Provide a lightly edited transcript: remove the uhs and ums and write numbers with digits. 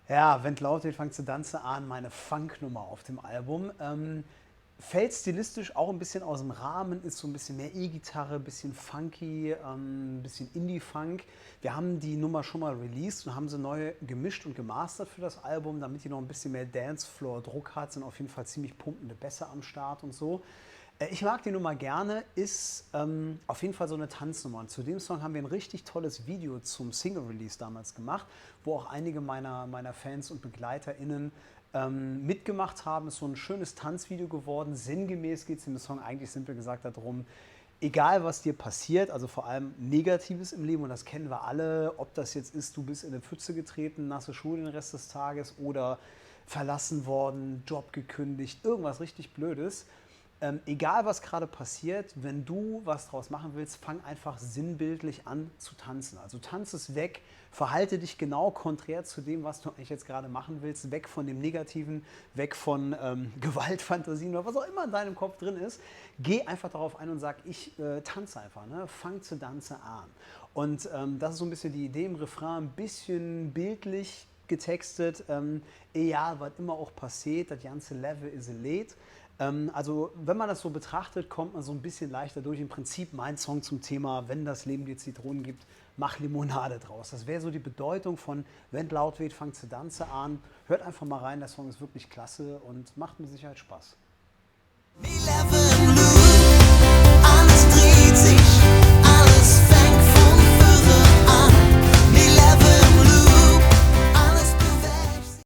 Ja, wenn laut wird, fängt zu tanzen an, meine Funknummer auf dem Album. Fällt stilistisch auch ein bisschen aus dem Rahmen, ist so ein bisschen mehr E-Gitarre, ein bisschen funky, ein bisschen Indie-Funk. Wir haben die Nummer schon mal released und haben sie neu gemischt und gemastert für das Album, damit die noch ein bisschen mehr Dancefloor-Druck hat, sind auf jeden Fall ziemlich pumpende Bässe am Start und so. Ich mag die Nummer gerne, ist auf jeden Fall so eine Tanznummer. Und zu dem Song haben wir ein richtig tolles Video zum Single-Release damals gemacht, wo auch einige meiner Fans und BegleiterInnen mitgemacht haben. Ist so ein schönes Tanzvideo geworden. Sinngemäß geht es im Song eigentlich simpel gesagt darum, egal was dir passiert, also vor allem Negatives im Leben, und das kennen wir alle, ob das jetzt ist, du bist in eine Pfütze getreten, nasse Schuhe den Rest des Tages oder verlassen worden, Job gekündigt, irgendwas richtig Blödes. Egal was gerade passiert, wenn du was draus machen willst, fang einfach sinnbildlich an zu tanzen. Also tanz es weg, verhalte dich genau konträr zu dem, was du eigentlich jetzt gerade machen willst, weg von dem Negativen, weg von Gewaltfantasien oder was auch immer in deinem Kopf drin ist. Geh einfach darauf ein und sag, ich tanze einfach, ne? Fang zu tanzen an. Und das ist so ein bisschen die Idee im Refrain, ein bisschen bildlich getextet, egal was immer auch passiert, das ganze Level ist elite. Also wenn man das so betrachtet, kommt man so ein bisschen leichter durch. Im Prinzip mein Song zum Thema, wenn das Leben dir Zitronen gibt, mach Limonade draus. Das wäre so die Bedeutung von, wenn laut weht, fangt zu tanzen an. Hört einfach mal rein, der Song ist wirklich klasse und macht mit Sicherheit Spaß.